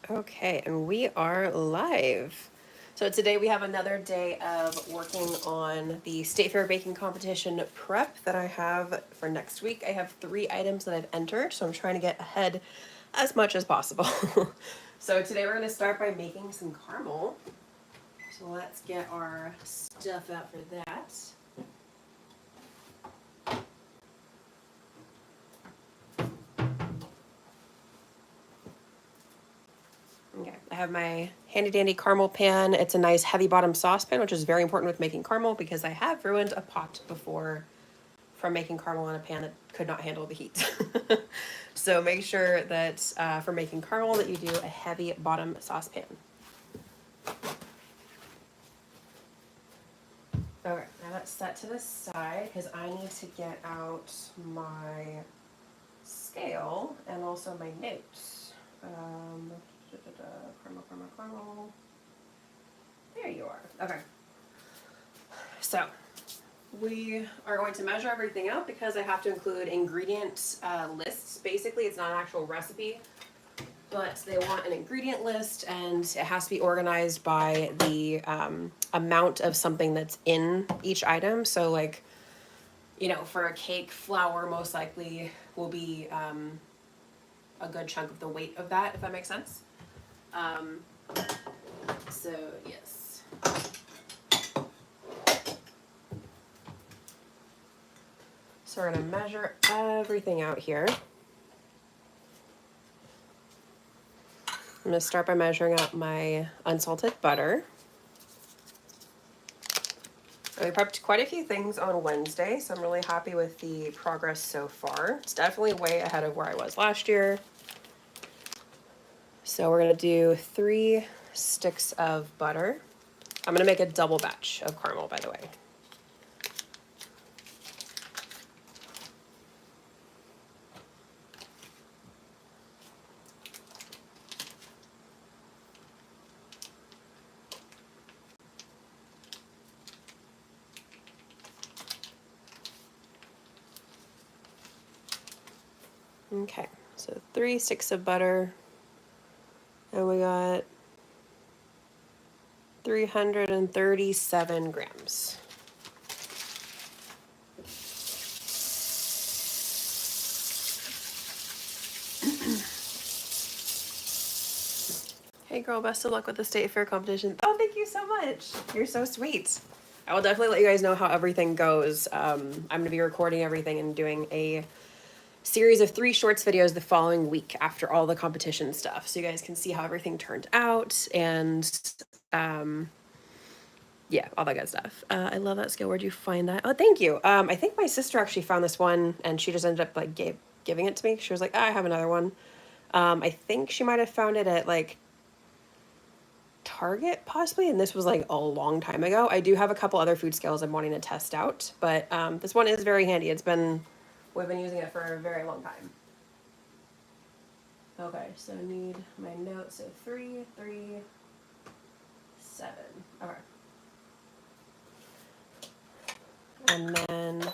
Okay, and we are live. So today we have another day of working on the State Fair baking competition prep that I have for next week. I have 3 items that I've entered, so I'm trying to get ahead as much as possible. So today we're going to start by making some caramel. So let's get our stuff out for that. Okay, I have my handy dandy caramel pan. It's a nice heavy bottom saucepan, which is very important with making caramel because I have ruined a pot before from making caramel in a pan that could not handle the heat. So make sure that for making caramel that you do a heavy bottom saucepan. Okay, now that's set to the side because I need to get out my scale and also my notes. Caramel. There you are. Okay. So we are going to measure everything out because I have to include ingredient lists. Basically, it's not an actual recipe, but they want an ingredient list and it has to be organized by the amount of something that's in each item. So like, you know, for a cake, flour most likely will be a good chunk of the weight of that, if that makes sense. So yes. So we're gonna measure everything out here. I'm gonna start by measuring out my unsalted butter. I prepped quite a few things on Wednesday, so I'm really happy with the progress so far. It's definitely way ahead of where I was last year. So we're gonna do 3 sticks of butter. I'm gonna make a double batch of caramel, by the way. Okay, so 3 sticks of butter, and we got 337 grams. Hey girl, best of luck with the State Fair competition. Oh, thank you so much. You're so sweet. I will definitely let you guys know how everything goes. I'm going to be recording everything and doing a series of 3 shorts videos the following week after all the competition stuff. So you guys can see how everything turned out and yeah, all that good stuff. I love that scale. Where'd you find that? Oh, thank you. I think my sister actually found this one and she just ended up like giving it to me. She was like, I have another one. I think she might have found it at like Target possibly, and this was like a long time ago. I do have a couple other food scales I'm wanting to test out, but this one is very handy. We've been using it for a very long time. Okay, so I need my notes. So 3, 3, 7. Okay. And then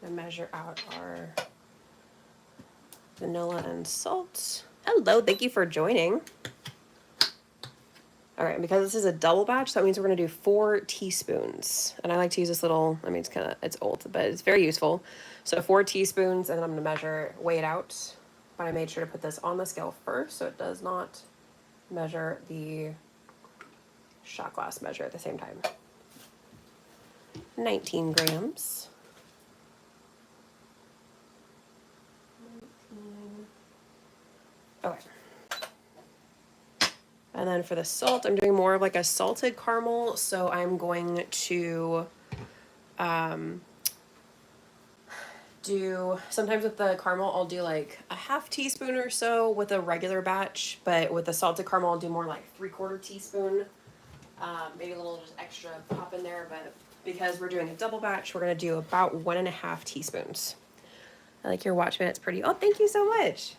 I measure out our vanilla and salt. Hello, thank you for joining. All right, and because this is a double batch, that means we're gonna do 4 teaspoons. And I like to use this little, I mean, it's old, but it's very useful. So 4 teaspoons, and then I'm gonna weigh it out. But I made sure to put this on the scale first, so it does not measure the shot glass measure at the same time. 19 grams. 19. Okay. And then for the salt, I'm doing more of like a salted caramel. So I'm going to do, sometimes with the caramel, I'll do like a half teaspoon or so with a regular batch. But with the salted caramel, I'll do more like 3/4 teaspoon. Maybe a little just extra pop in there. But because we're doing a double batch, we're going to do about 1.5 teaspoons. I like your watch, man. It's pretty. Oh, thank you so much.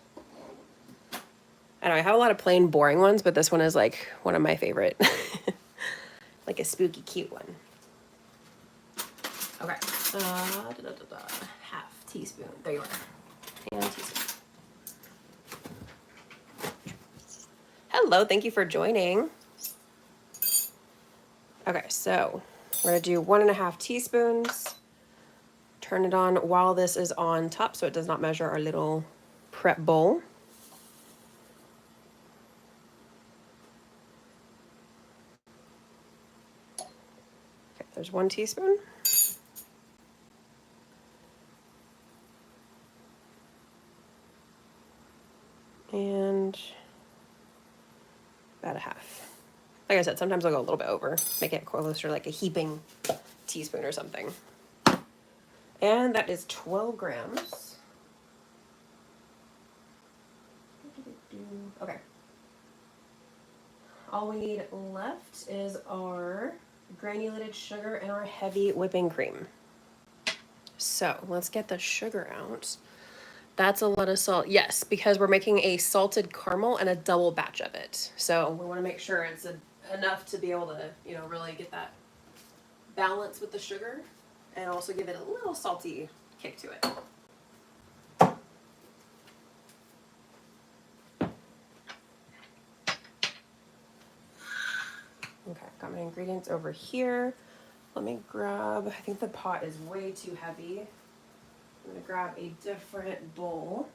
I know I have a lot of plain boring ones, but this one is like one of my favorite. Like a spooky cute one. Okay. Half teaspoon. There you are. And teaspoon. Hello, thank you for joining. Okay, so we're gonna do 1.5 teaspoons. Turn it on while this is on top so it does not measure our little prep bowl. Okay, there's 1 teaspoon. And about 1/2. Like I said, sometimes I'll go a little bit over, make it closer like a heaping teaspoon or something. And that is 12 grams. Okay. All we need left is our granulated sugar and our heavy whipping cream. So let's get the sugar out. That's a lot of salt. Yes, because we're making a salted caramel and a double batch of it. So we want to make sure it's enough to be able to, you know, really get that balance with the sugar and also give it a little salty kick to it. Okay, got my ingredients over here. Let me grab, I think the pot is way too heavy. I'm gonna grab a different bowl.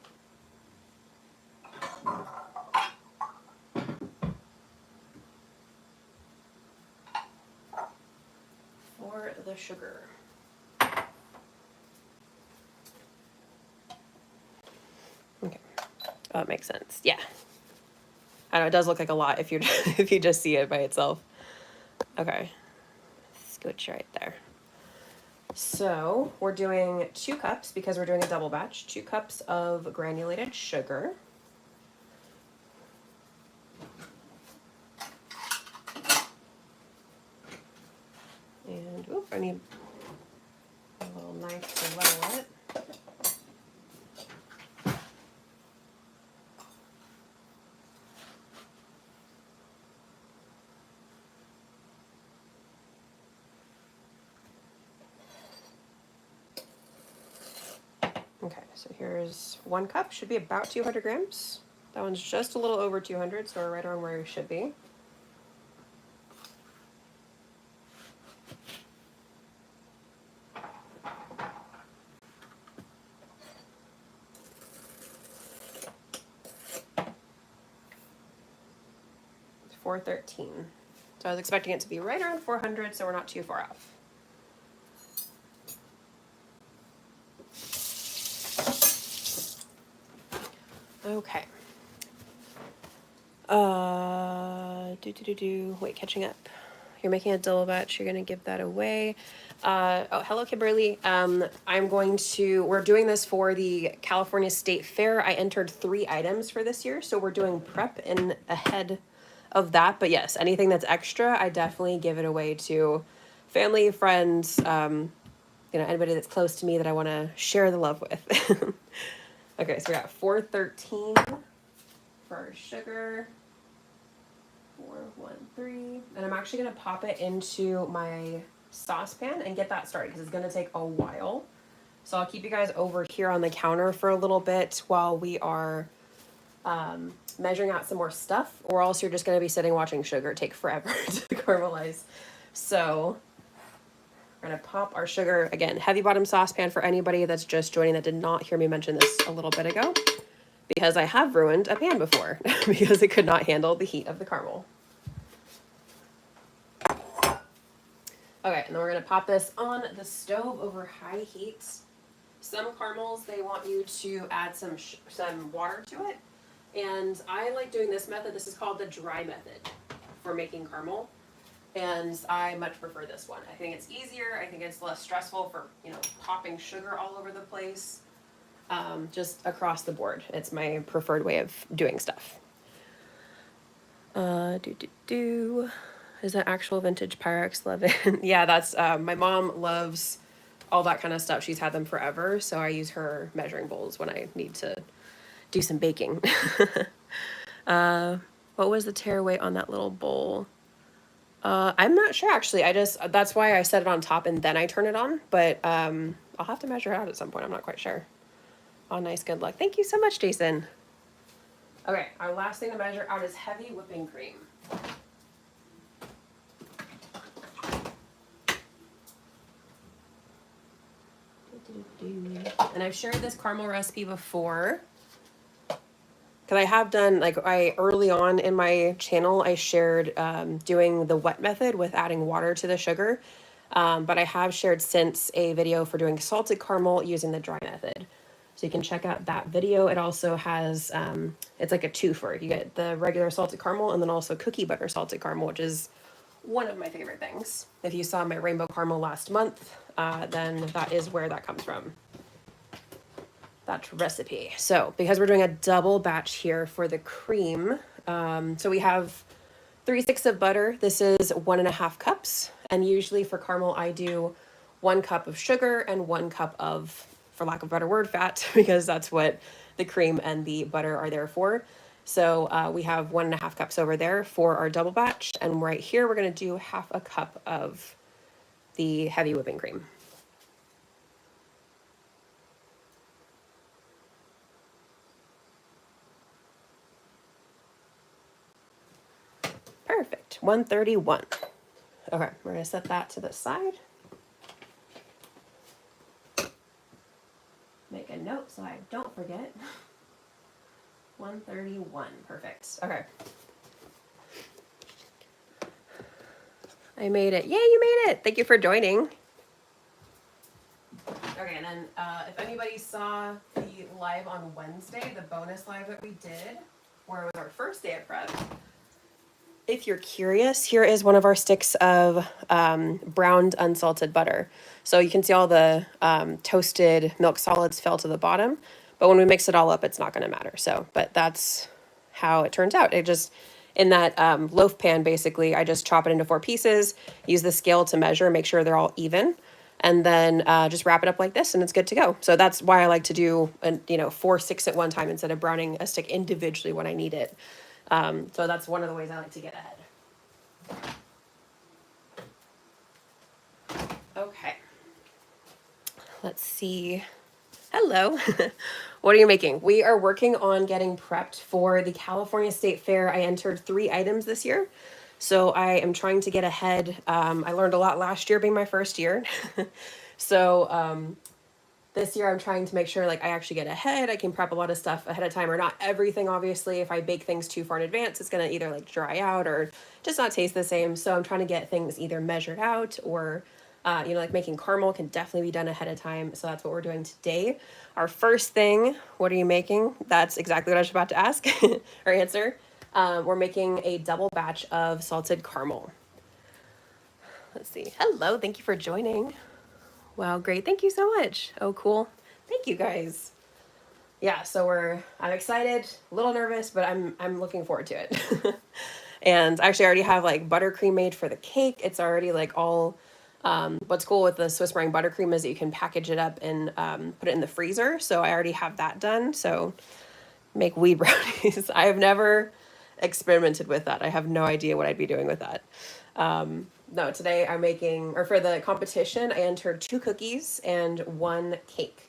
For the sugar. Okay, oh, it makes sense, yeah. I know it does look like a lot if you if you just see it by itself. Okay, scooch right there. So we're doing 2 cups because we're doing a double batch, 2 cups of granulated sugar. And oops, I need a little knife to level it. Okay, so here's 1 cup, should be about 200 grams. That one's just a little over 200, so we're right on where we should be. It's 413. So I was expecting it to be right around 400, so we're not too far off. Okay. Wait, catching up. You're making a double batch. You're gonna give that away. Oh, hello, Kimberly. We're doing this for the California State Fair. I entered 3 items for this year, so we're doing prep in ahead of that. But yes, anything that's extra, I definitely give it away to family, friends, you know, anybody that's close to me that I want to share the love with. Okay, so we got 413 for our sugar. 413, and I'm actually gonna pop it into my saucepan and get that started because it's gonna take a while. So I'll keep you guys over here on the counter for a little bit while we are measuring out some more stuff, or else you're just gonna be sitting watching sugar take forever to caramelize. So we're gonna pop our sugar, again, heavy bottom saucepan for anybody that's just joining that did not hear me mention this a little bit ago, because I have ruined a pan before because it could not handle the heat of the caramel. Okay, and then we're gonna pop this on the stove over high heat. Some caramels, they want you to add some water to it. And I like doing this method. This is called the dry method for making caramel. And I much prefer this one. I think it's easier. I think it's less stressful for, you know, popping sugar all over the place. Just across the board. It's my preferred way of doing stuff. Is that actual vintage Pyrex 11? Yeah, that's, my mom loves all that kind of stuff. She's had them forever, so I use her measuring bowls when I need to do some baking. What was the tear weight on that little bowl? I'm not sure actually. That's why I set it on top and then I turn it on. But I'll have to measure it out at some point. I'm not quite sure. Oh, nice. Good luck. Thank you so much, Jason. Okay, our last thing to measure out is heavy whipping cream. And I've shared this caramel recipe before. Because I have done, like, early on in my channel, I shared doing the wet method with adding water to the sugar. But I have shared since a video for doing salted caramel using the dry method. So you can check out that video. It also has, it's like a twofer. You get the regular salted caramel and then also cookie butter salted caramel, which is one of my favorite things. If you saw my rainbow caramel last month, then that is where that comes from. That recipe. So because we're doing a double batch here for the cream, so we have 3 sticks of butter. This is 1.5 cups. And usually for caramel, I do 1 cup of sugar and 1 cup of, for lack of a better word, fat, because that's what the cream and the butter are there for. So we have 1.5 cups over there for our double batch. And right here, we're going to do 1/2 cup of the heavy whipping cream. Perfect. 131. Okay, we're going to set that to the side. Make a note so I don't forget. 131. Perfect. Okay. I made it. Yay, you made it. Thank you for joining. Okay, and then if anybody saw the live on Wednesday, the bonus live that we did, where it was our first day of prep, if you're curious, here is one of our sticks of browned unsalted butter. So you can see all the toasted milk solids fell to the bottom, but when we mix it all up, it's not going to matter. So, but that's how it turns out. It just, in that loaf pan, basically, I just chop it into 4 pieces, use the scale to measure, make sure they're all even, and then just wrap it up like this, and it's good to go. So that's why I like to do, 4 sticks at one time instead of browning a stick individually when I need it. So that's one of the ways I like to get ahead. Okay. Let's see. Hello. What are you making? We are working on getting prepped for the California State Fair. I entered 3 items this year. So I am trying to get ahead. I learned a lot last year being my first year. So this year I'm trying to make sure like I actually get ahead. I can prep a lot of stuff ahead of time, or not everything, obviously. If I bake things too far in advance, it's going to either like dry out or just not taste the same. So I'm trying to get things either measured out or, like making caramel can definitely be done ahead of time. So that's what we're doing today. Our first thing, what are you making? That's exactly what I was about to ask or answer. We're making a double batch of salted caramel. Let's see. Hello. Thank you for joining. Wow, great. Thank you so much. Oh, cool. Thank you guys. Yeah, so I'm excited, a little nervous, but I'm looking forward to it. And actually I already have like buttercream made for the cake. It's already like all, what's cool with the Swiss meringue buttercream is that you can package it up and put it in the freezer. So I already have that done. So make wheat brownies. I have never experimented with that. I have no idea what I'd be doing with that. No, today I'm making, or for the competition, I entered 2 cookies and 1 cake.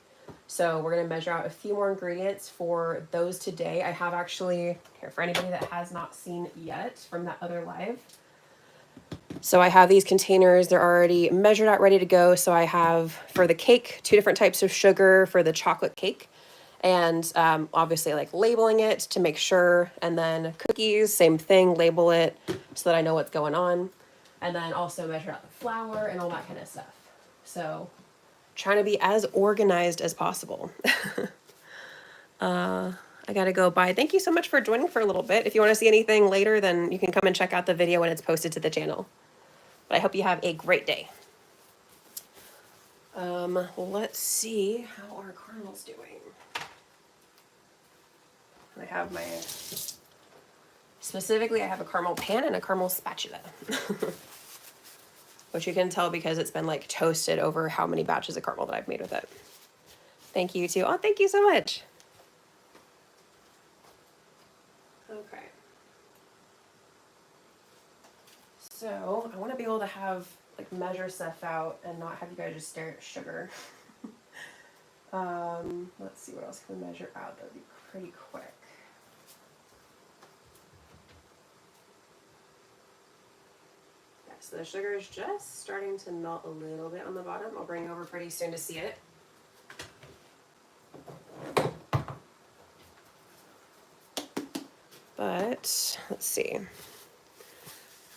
So we're going to measure out a few more ingredients for those today. I have actually, here for anybody that has not seen yet from that other live. So I have these containers, they're already measured out, ready to go. So I have for the cake, 2 different types of sugar for the chocolate cake. And obviously like labeling it to make sure. And then cookies, same thing, label it so that I know what's going on. And then also measure out the flour and all that kind of stuff. So trying to be as organized as possible. I gotta go. Bye. Thank you so much for joining for a little bit. If you want to see anything later, then you can come and check out the video when it's posted to the channel. But I hope you have a great day. Let's see how our caramel's doing. I have specifically I have a caramel pan and a caramel spatula. Which you can tell because it's been like toasted over how many batches of caramel that I've made with it. Thank you too. Oh, thank you so much. Okay. So I want to be able to have like measure stuff out and not have you guys just stare at sugar. Let's see what else can we measure out. That would be pretty quick. Yeah, so the sugar is just starting to melt a little bit on the bottom. I'll bring it over pretty soon to see it. But let's see.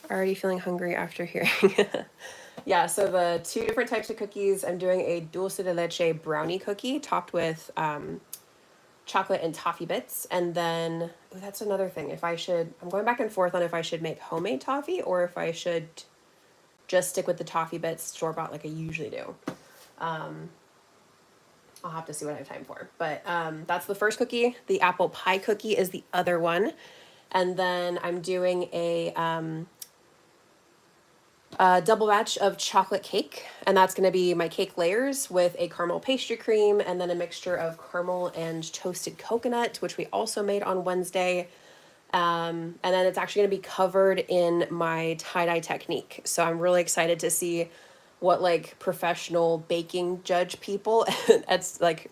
Already feeling hungry after hearing. Yeah, so the two different types of cookies, I'm doing a dulce de leche brownie cookie topped with chocolate and toffee bits. And then, ooh, that's another thing. I'm going back and forth on if I should make homemade toffee or if I should just stick with the toffee bits store-bought like I usually do. I'll have to see what I have time for. But that's the first cookie. The apple pie cookie is the other one. And then I'm doing a double batch of chocolate cake, and that's going to be my cake layers with a caramel pastry cream and then a mixture of caramel and toasted coconut, which we also made on Wednesday. And then it's actually going to be covered in my tie-dye technique. So I'm really excited to see what like professional baking judge people at like,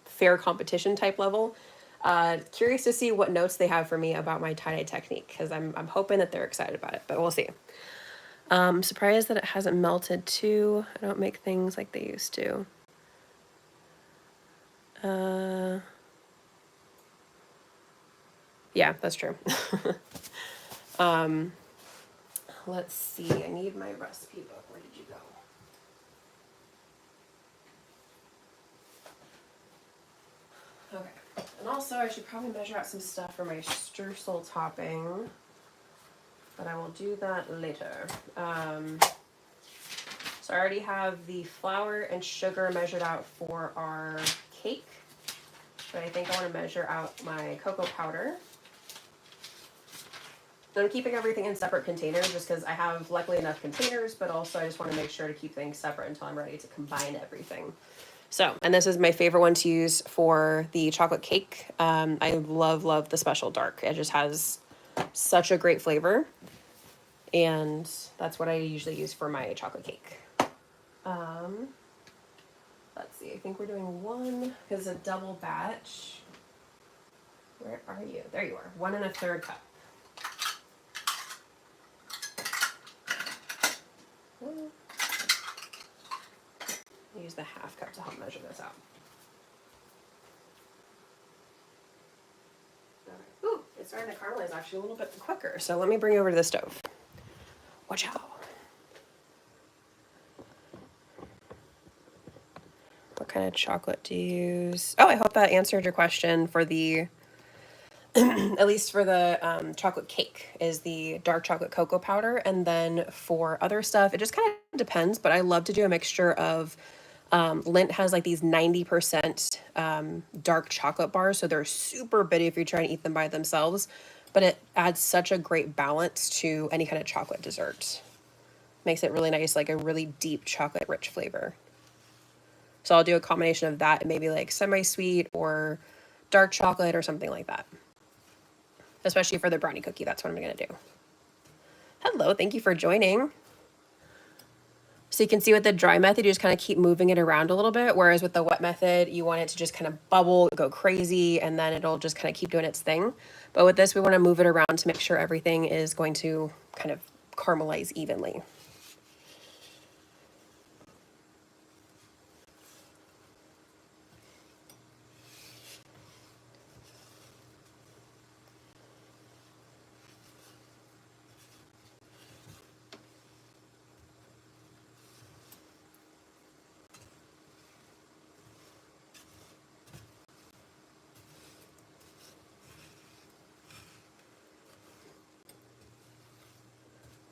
fair competition type level. Curious to see what notes they have for me about my tie-dye technique because I'm hoping that they're excited about it, but we'll see. I'm surprised that it hasn't melted too. I don't make things like they used to. Yeah, that's true. Let's see. I need my recipe book. Where did you go? Okay. And also, I should probably measure out some stuff for my streusel topping, but I will do that later. So I already have the flour and sugar measured out for our cake, but I think I want to measure out my cocoa powder. And I'm keeping everything in separate containers just because I have luckily enough containers, but also I just want to make sure to keep things separate until I'm ready to combine everything. So, and this is my favorite one to use for the chocolate cake. I love the special dark. It just has such a great flavor. And that's what I usually use for my chocolate cake. Let's see, I think we're doing one, because a double batch. Where are you? There you are. 1 1/3 cup. Use the half cup to help measure this out. Ooh, it's starting to caramelize actually a little bit quicker. So let me bring you over to the stove. Watch out. What kind of chocolate do you use? Oh, I hope that answered your question for the, at least for the chocolate cake, is the dark chocolate cocoa powder. And then for other stuff, it just kind of depends, but I love to do a mixture of, Lindt has like these 90% dark chocolate bars, so they're super bitty if you're trying to eat them by themselves, but it adds such a great balance to any kind of chocolate dessert. Makes it really nice, like a really deep chocolate rich flavor. So I'll do a combination of that and maybe like semi-sweet or dark chocolate or something like that. Especially for the brownie cookie, that's what I'm going to do. Hello, thank you for joining. So you can see with the dry method, you just kind of keep moving it around a little bit, whereas with the wet method, you want it to just kind of bubble, go crazy, and then it'll just kind of keep doing its thing. But with this, we want to move it around to make sure everything is going to kind of caramelize evenly.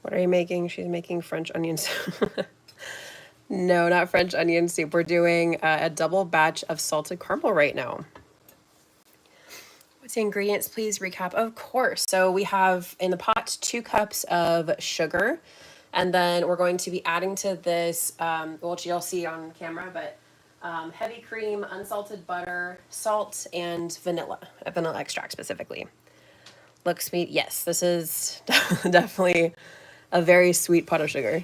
What are you making? She's making French onion soup. No, not French onion soup. We're doing a double batch of salted caramel right now. What's the ingredients? Please recap. Of course. So we have in the pot 2 cups of sugar. And then we're going to be adding to this, which you'll see on camera, but heavy cream, unsalted butter, salt, and vanilla extract specifically. Looks sweet. Yes, this is definitely a very sweet pot of sugar.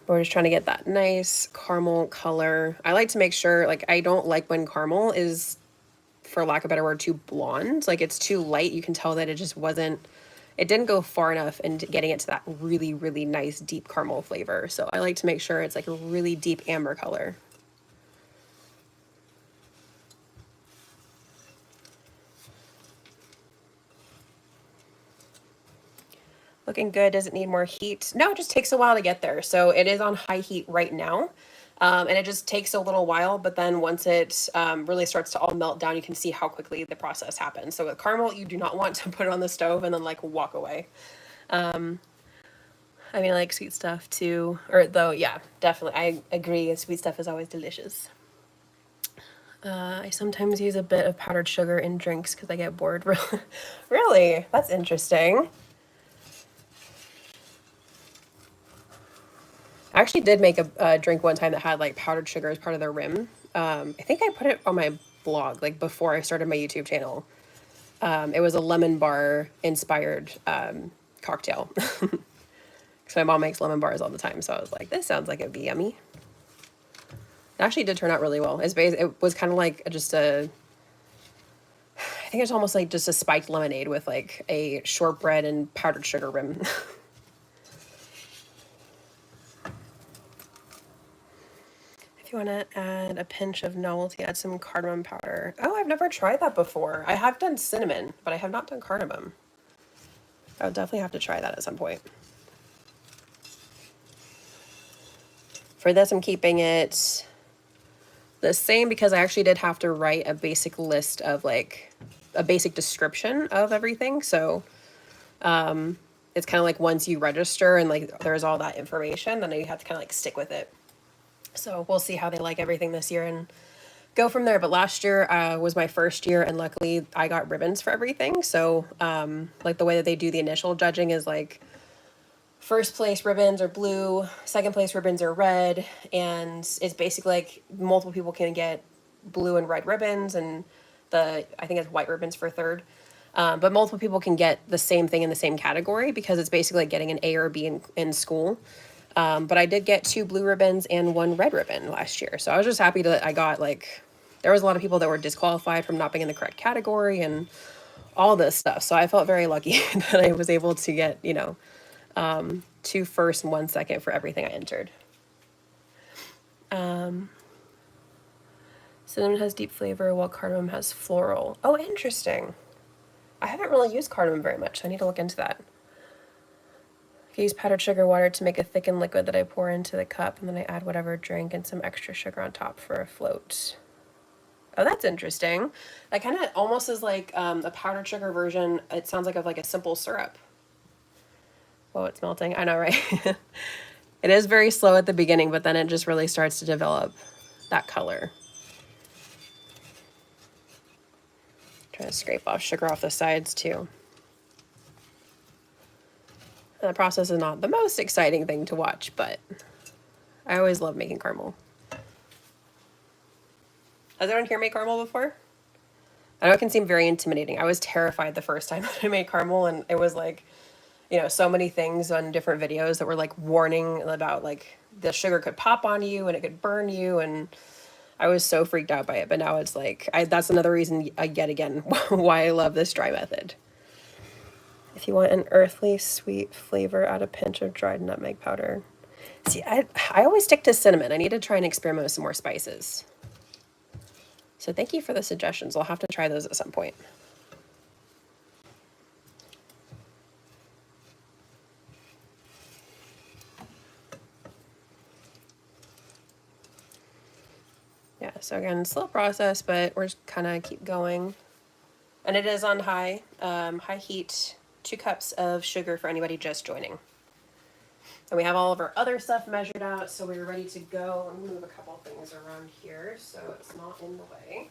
We're just trying to get that nice caramel color. I like to make sure, like, I don't like when caramel is, for lack of a better word, too blonde. Like, it's too light. You can tell that it just wasn't, it didn't go far enough in getting it to that really, really nice deep caramel flavor. So I like to make sure it's like a really deep amber color. Looking good. Does it need more heat? No, it just takes a while to get there. So it is on high heat right now. And it just takes a little while, but then once it really starts to all melt down, you can see how quickly the process happens. So with caramel, you do not want to put it on the stove and then like walk away. I mean, I like sweet stuff too, or though, yeah, definitely. I agree. Sweet stuff is always delicious. I sometimes use a bit of powdered sugar in drinks because I get bored. Really? That's interesting. I actually did make a drink one time that had like powdered sugar as part of their rim. I think I put it on my blog like before I started my YouTube channel. It was a lemon bar inspired cocktail. So my mom makes lemon bars all the time. So I was like, this sounds like it'd be yummy. It actually did turn out really well. It was kind of like just a, I think it's almost like just a spiked lemonade with like a shortbread and powdered sugar rim. If you want to add a pinch of novelty, add some cardamom powder. Oh, I've never tried that before. I have done cinnamon, but I have not done cardamom. I would definitely have to try that at some point. For this, I'm keeping it the same because I actually did have to write a basic list of like a basic description of everything. So it's kind of like once you register and like there's all that information, then you have to kind of like stick with it. So we'll see how they like everything this year and go from there. But last year was my first year, and luckily I got ribbons for everything. So like the way that they do the initial judging is like first place ribbons are blue, second place ribbons are red, and it's basically like multiple people can get blue and red ribbons, and I think it's white ribbons for third. But multiple people can get the same thing in the same category because it's basically like getting an A or B in school. But I did get 2 blue ribbons and 1 red ribbon last year. So I was just happy that I got like, there was a lot of people that were disqualified from not being in the correct category and all this stuff. So I felt very lucky that I was able to get, 2 first and 1 second for everything I entered. Cinnamon has deep flavor while cardamom has floral. Oh, interesting. I haven't really used cardamom very much, so I need to look into that. I use powdered sugar water to make a thickened liquid that I pour into the cup, and then I add whatever drink and some extra sugar on top for a float. Oh, that's interesting. That kind of almost is like a powdered sugar version. It sounds like of like a simple syrup. Whoa, it's melting. I know, right? It is very slow at the beginning, but then it just really starts to develop that color. Trying to scrape off sugar off the sides too. And the process is not the most exciting thing to watch, but I always love making caramel. Has anyone here made caramel before? I know it can seem very intimidating. I was terrified the first time that I made caramel, and it was like, so many things on different videos that were like warning about like the sugar could pop on you and it could burn you, and I was so freaked out by it. But now it's like, that's another reason, yet again, why I love this dry method. If you want an earthly sweet flavor, add a pinch of dried nutmeg powder. See, I always stick to cinnamon. I need to try and experiment with some more spices. So thank you for the suggestions. I'll have to try those at some point. Yeah, so again, slow process, but we're just kind of keep going. And it is on high heat, 2 cups of sugar for anybody just joining. And we have all of our other stuff measured out, so we're ready to go. I'm gonna move a couple things around here so it's not in the way.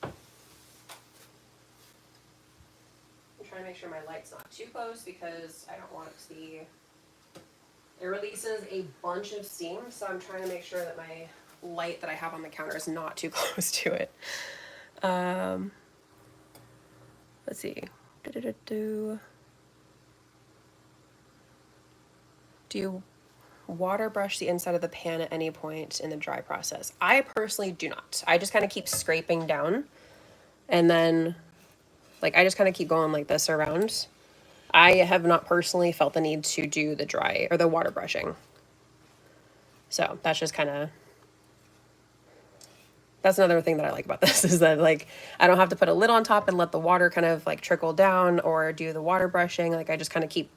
I'm trying to make sure my light's not too close because I don't want it to be, it releases a bunch of steam, so I'm trying to make sure that my light that I have on the counter is not too close to it. Let's see. Do you water brush the inside of the pan at any point in the dry process? I personally do not. I just kind of keep scraping down, and then like I just kind of keep going like this around. I have not personally felt the need to do the dry or the water brushing. So that's just kind of, that's another thing that I like about this is that like I don't have to put a lid on top and let the water kind of like trickle down or do the water brushing. Like I just kind of keep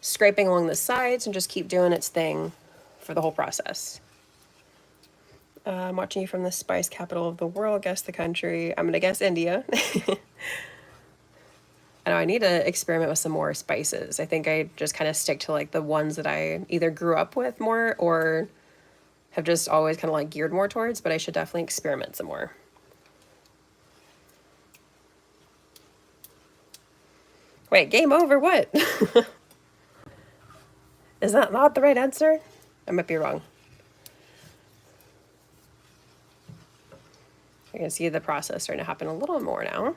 scraping along the sides and just keep doing its thing for the whole process. I'm watching you from the spice capital of the world. Guess the country. I'm gonna guess India. I know I need to experiment with some more spices. I think I just kind of stick to like the ones that I either grew up with more or have just always kind of like geared more towards, but I should definitely experiment some more. Wait, game over? What? Is that not the right answer? I might be wrong. You can see the process starting to happen a little more now.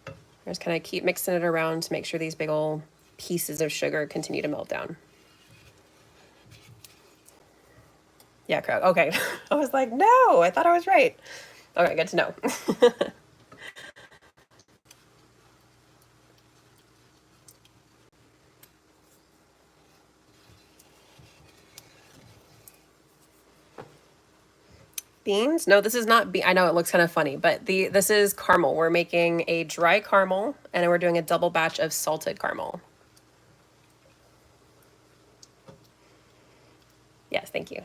I just kind of keep mixing it around to make sure these big old pieces of sugar continue to melt down. Yeah, crowd. Okay. I was like, no, I thought I was right. Okay, good to know. Beans? No, this is not I know it looks kind of funny, but this is caramel. We're making a dry caramel and we're doing a double batch of salted caramel. Yes, thank you.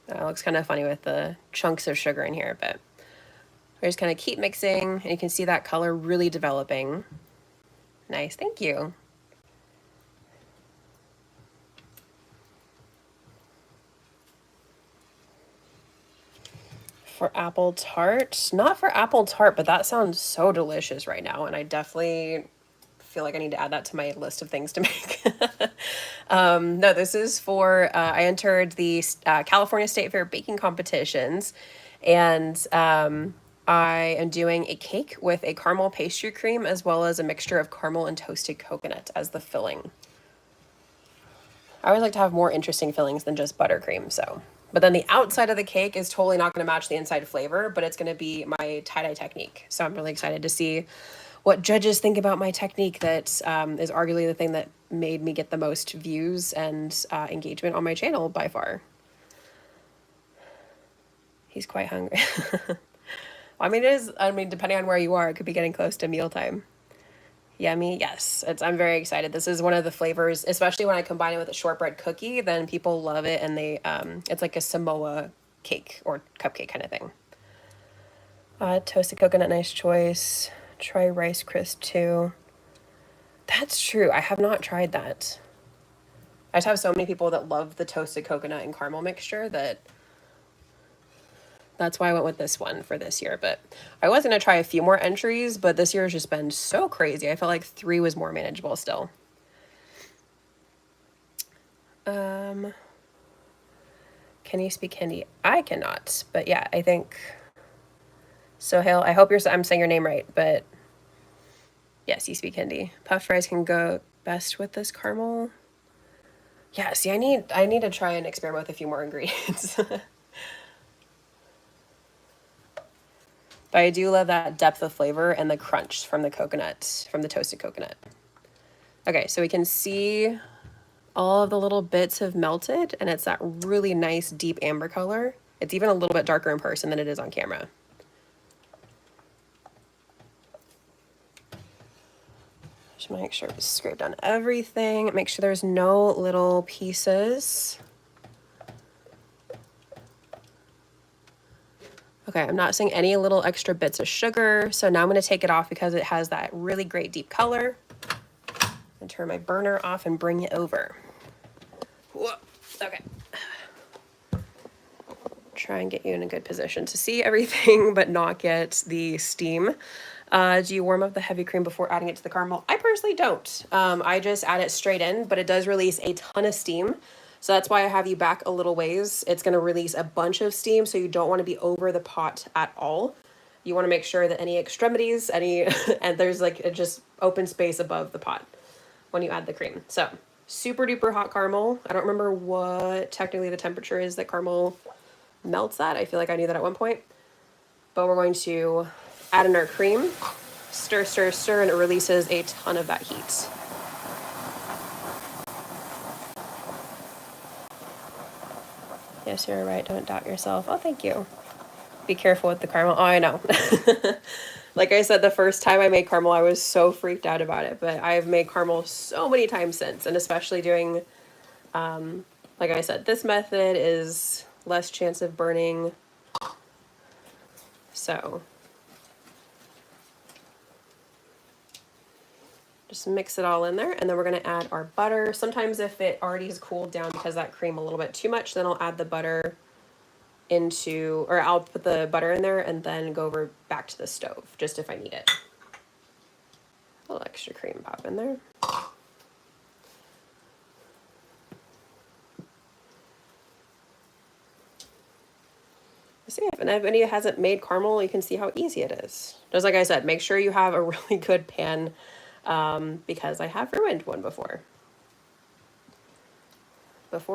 That looks kind of funny with the chunks of sugar in here, but I just kind of keep mixing and you can see that color really developing. Nice, thank you. For apple tart, not for apple tart, but that sounds so delicious right now. And I definitely feel like I need to add that to my list of things to make. No, this is for, I entered the California State Fair baking competitions and I am doing a cake with a caramel pastry cream as well as a mixture of caramel and toasted coconut as the filling. I always like to have more interesting fillings than just buttercream, so. But then the outside of the cake is totally not going to match the inside flavor, but it's going to be my tie-dye technique. So I'm really excited to see what judges think about my technique that is arguably the thing that made me get the most views and engagement on my channel by far. He's quite hungry. I mean, depending on where you are, it could be getting close to mealtime. Yummy, yes. I'm very excited. This is one of the flavors, especially when I combine it with a shortbread cookie, then people love it and they, it's like a Samoa cake or cupcake kind of thing. Toasted coconut, nice choice. Try Rice Crisp too. That's true. I have not tried that. I just have so many people that love the toasted coconut and caramel mixture that's why I went with this one for this year. But I was going to try a few more entries, but this year has just been so crazy. I felt like 3 was more manageable still. Can you speak Hindi? I cannot, but yeah, I think Sohail, I hope I'm saying your name right, but yes, you speak Hindi. Puffed fries can go best with this caramel. Yeah, see, I need to try and experiment with a few more ingredients. But I do love that depth of flavor and the crunch from the coconut, from the toasted coconut. Okay, so we can see all of the little bits have melted and it's that really nice deep amber color. It's even a little bit darker in person than it is on camera. Just make sure it's scraped on everything. Make sure there's no little pieces. Okay, I'm not seeing any little extra bits of sugar, so now I'm going to take it off because it has that really great deep color. And turn my burner off and bring it over. Whoa. Okay. Try and get you in a good position to see everything, but not get the steam. Do you warm up the heavy cream before adding it to the caramel? I personally don't. I just add it straight in, but it does release a ton of steam. So that's why I have you back a little ways. It's going to release a bunch of steam, so you don't want to be over the pot at all. You want to make sure that any extremities, and there's like a just open space above the pot when you add the cream. So super duper hot caramel. I don't remember what technically the temperature is that caramel melts at. I feel like I knew that at one point. But we're going to add in our cream, stir, stir, stir, and it releases a ton of that heat. Yes, you're right. Don't doubt yourself. Oh, thank you. Be careful with the caramel. Oh, I know. Like I said, the first time I made caramel, I was so freaked out about it. But I've made caramel so many times since, and especially doing, like I said, this method is less chance of burning. So just mix it all in there, and then we're going to add our butter. Sometimes if it already has cooled down because that cream a little bit too much, then I'll add the butter into, or I'll put the butter in there and then go over back to the stove, just if I need it. A little extra cream pop in there. See, if anybody hasn't made caramel, you can see how easy it is. Just like I said, make sure you have a really good pan, because I have ruined one before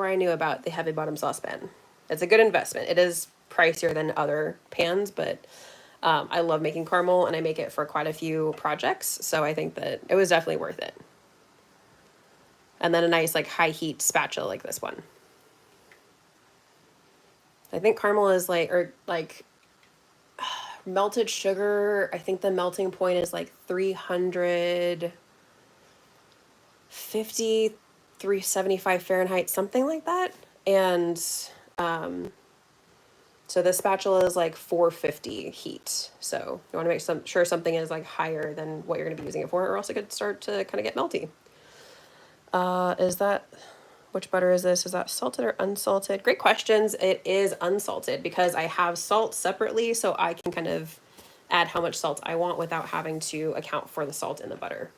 I knew about the heavy bottom saucepan. It's a good investment. It is pricier than other pans, but I love making caramel and I make it for quite a few projects. So I think that it was definitely worth it. And then a nice like high heat spatula like this one. I think caramel is like melted sugar. I think the melting point is like 350, 375 Fahrenheit, something like that. And so the spatula is like 450 heat. So you want to make sure something is like higher than what you're going to be using it for, or else it could start to kind of get melty. Which butter is this? Is that salted or unsalted? Great questions. It is unsalted because I have salt separately, so I can kind of add how much salt I want without having to account for the salt in the butter.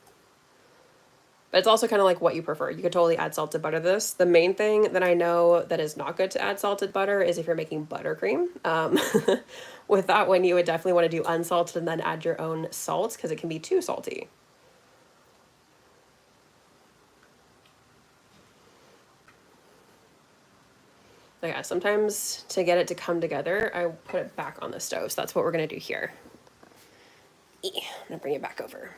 But it's also kind of like what you prefer. You could totally add salted butter to this. The main thing that I know that is not good to add salted butter is if you're making buttercream. With that one, you would definitely want to do unsalted and then add your own salt because it can be too salty. But yeah, sometimes to get it to come together, I put it back on the stove. So that's what we're going to do here. I'm going to bring it back over.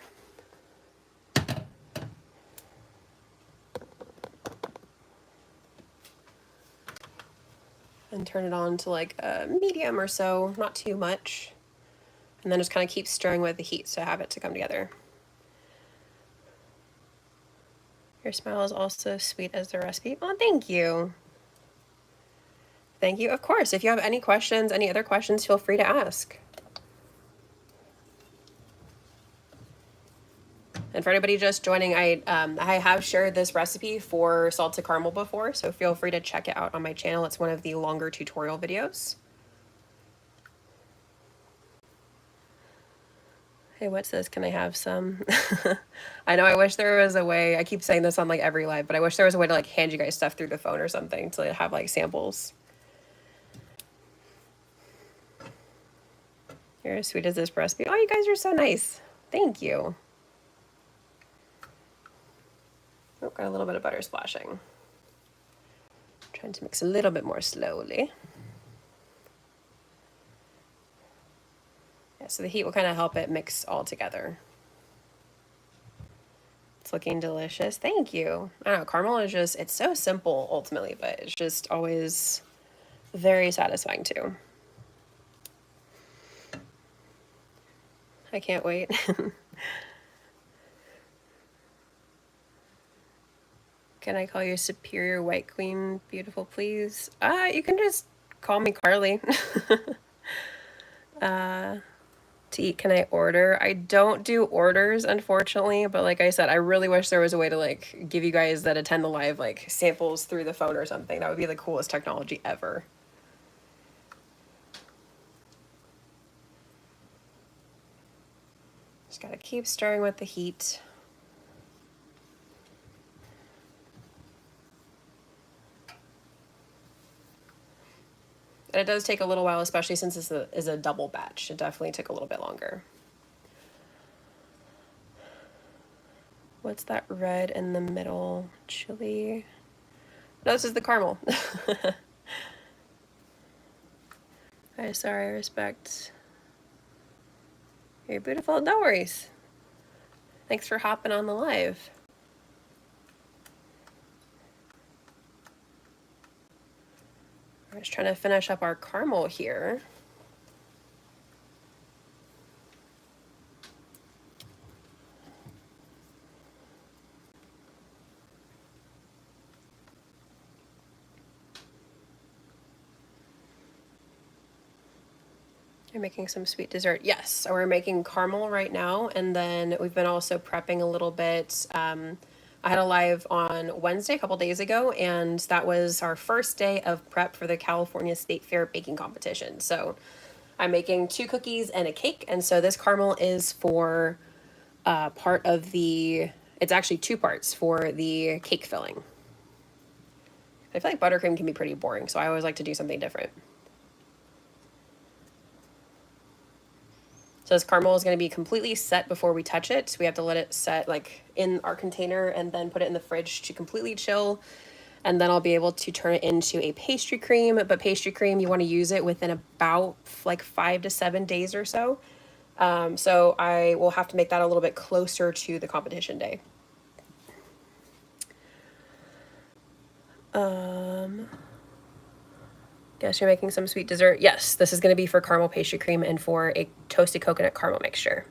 And turn it on to like a medium or so, not too much. And then just kind of keep stirring with the heat to have it to come together. Your smile is also sweet as the recipe. Oh, thank you. Thank you. Of course, if you have any questions, any other questions, feel free to ask. And for anybody just joining, I have shared this recipe for salted caramel before, so feel free to check it out on my channel. It's one of the longer tutorial videos. Hey, what's this? Can I have some? I know, I wish there was a way, I keep saying this on like every live, but I wish there was a way to like hand you guys stuff through the phone or something to have like samples. You're as sweet as this recipe. Oh, you guys are so nice. Thank you. Oh, got a little bit of butter splashing. Trying to mix a little bit more slowly. Yeah, so the heat will kind of help it mix all together. It's looking delicious. Thank you. I don't know, caramel is just, it's so simple ultimately, but it's just always very satisfying too. I can't wait. Can I call you Superior White Queen Beautiful, please? You can just call me Carly. To eat, can I order? I don't do orders, unfortunately, but like I said, I really wish there was a way to like give you guys that attend the live like samples through the phone or something. That would be the coolest technology ever. Just gotta keep stirring with the heat. And it does take a little while, especially since this is a double batch. It definitely took a little bit longer. What's that red in the middle? Chili. No, this is the caramel. I'm sorry, I respect. You're beautiful. No worries. Thanks for hopping on the live. We're just trying to finish up our caramel here. You're making some sweet dessert. Yes, so we're making caramel right now, and then we've been also prepping a little bit. I had a live on Wednesday, a couple days ago, and that was our first day of prep for the California State Fair baking competition. So I'm making 2 cookies and a cake, and so this caramel is for part of the, it's actually 2 parts for the cake filling. I feel like buttercream can be pretty boring, so I always like to do something different. So this caramel is going to be completely set before we touch it. So we have to let it set like in our container and then put it in the fridge to completely chill. And then I'll be able to turn it into a pastry cream. But pastry cream, you want to use it within about like 5 to 7 days or so. So I will have to make that a little bit closer to the competition day. Guess you're making some sweet dessert. Yes, this is going to be for caramel pastry cream and for a toasted coconut caramel mixture.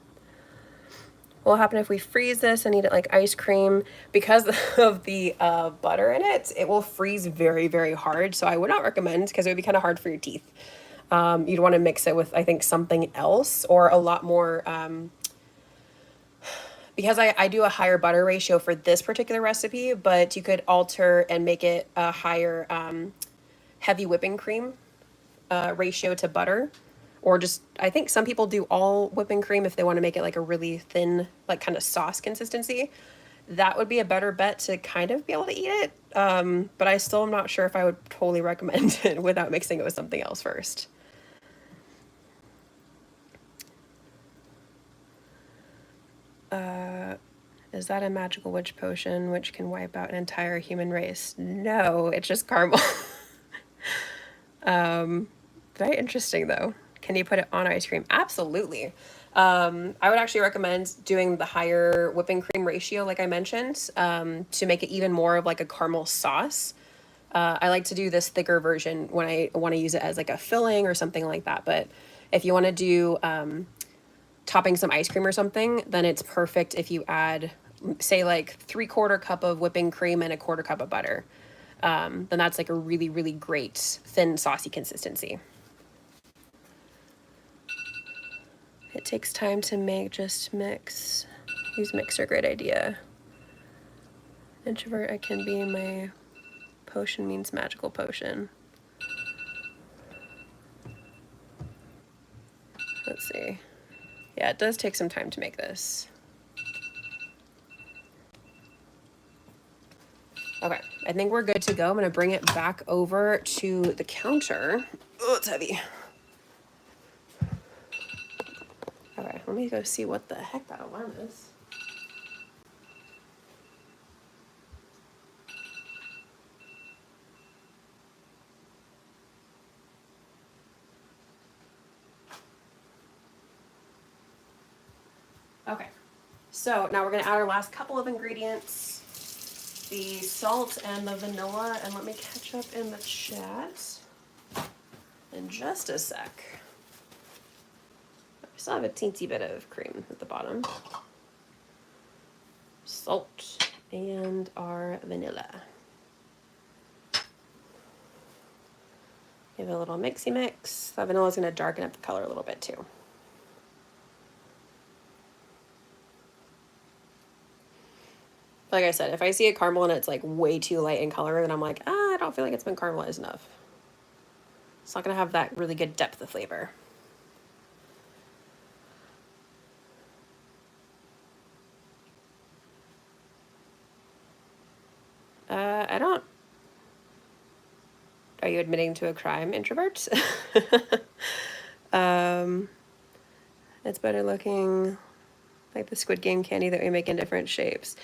What will happen if we freeze this and eat it like ice cream? Because of the butter in it, it will freeze very, very hard. So I would not recommend, because it would be kind of hard for your teeth. You'd want to mix it with, I think, something else or a lot more. Because I do a higher butter ratio for this particular recipe, but you could alter and make it a higher heavy whipping cream ratio to butter. Or just, I think some people do all whipping cream if they want to make it like a really thin, like kind of sauce consistency. That would be a better bet to kind of be able to eat it. But I still am not sure if I would totally recommend it without mixing it with something else first. Is that a magical witch potion which can wipe out an entire human race? No, it's just caramel. Very interesting though. Can you put it on ice cream? Absolutely. I would actually recommend doing the higher whipping cream ratio, like I mentioned, to make it even more of like a caramel sauce. I like to do this thicker version when I want to use it as like a filling or something like that. But if you want to do topping some ice cream or something, then it's perfect if you add, say, like 3/4 cup of whipping cream and 1/4 cup of butter. Then that's like a really, really great thin, saucy consistency. It takes time to make, just mix. Use mixer, great idea. Introvert, I can be, my potion means magical potion. Let's see. Yeah, it does take some time to make this. Okay, I think we're good to go. I'm gonna bring it back over to the counter. Oh, it's heavy. Okay, let me go see what the heck that alarm is. Okay, so now we're gonna add our last couple of ingredients, the salt and the vanilla, and let me catch up in the chat in just a sec. I still have a teensy bit of cream at the bottom. Salt and our vanilla. Give it a little mixy mix. The vanilla is gonna darken up the color a little bit too. Like I said, if I see a caramel and it's like way too light in color, then I'm like, I don't feel like it's been caramelized enough. It's not gonna have that really good depth of flavor. I Are you admitting to a crime, introvert? It's better looking like the Squid Game candy that we make in different shapes.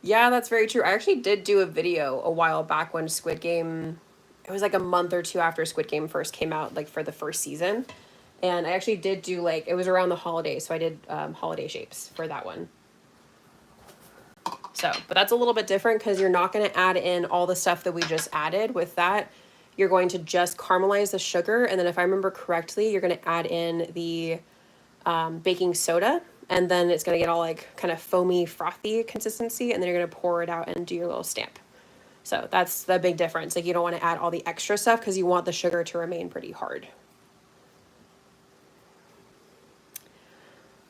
Yeah, that's very true. I actually did do a video a while back when Squid Game, it was like a month or two after Squid Game first came out, like for the first season. And I actually did do like, it was around the holidays, so I did holiday shapes for that one. So, but that's a little bit different because you're not going to add in all the stuff that we just added. With that, you're going to just caramelize the sugar. And then if I remember correctly, you're going to add in the baking soda. And then it's going to get all like kind of foamy, frothy consistency. And then you're going to pour it out and do your little stamp. So that's the big difference. Like you don't want to add all the extra stuff because you want the sugar to remain pretty hard.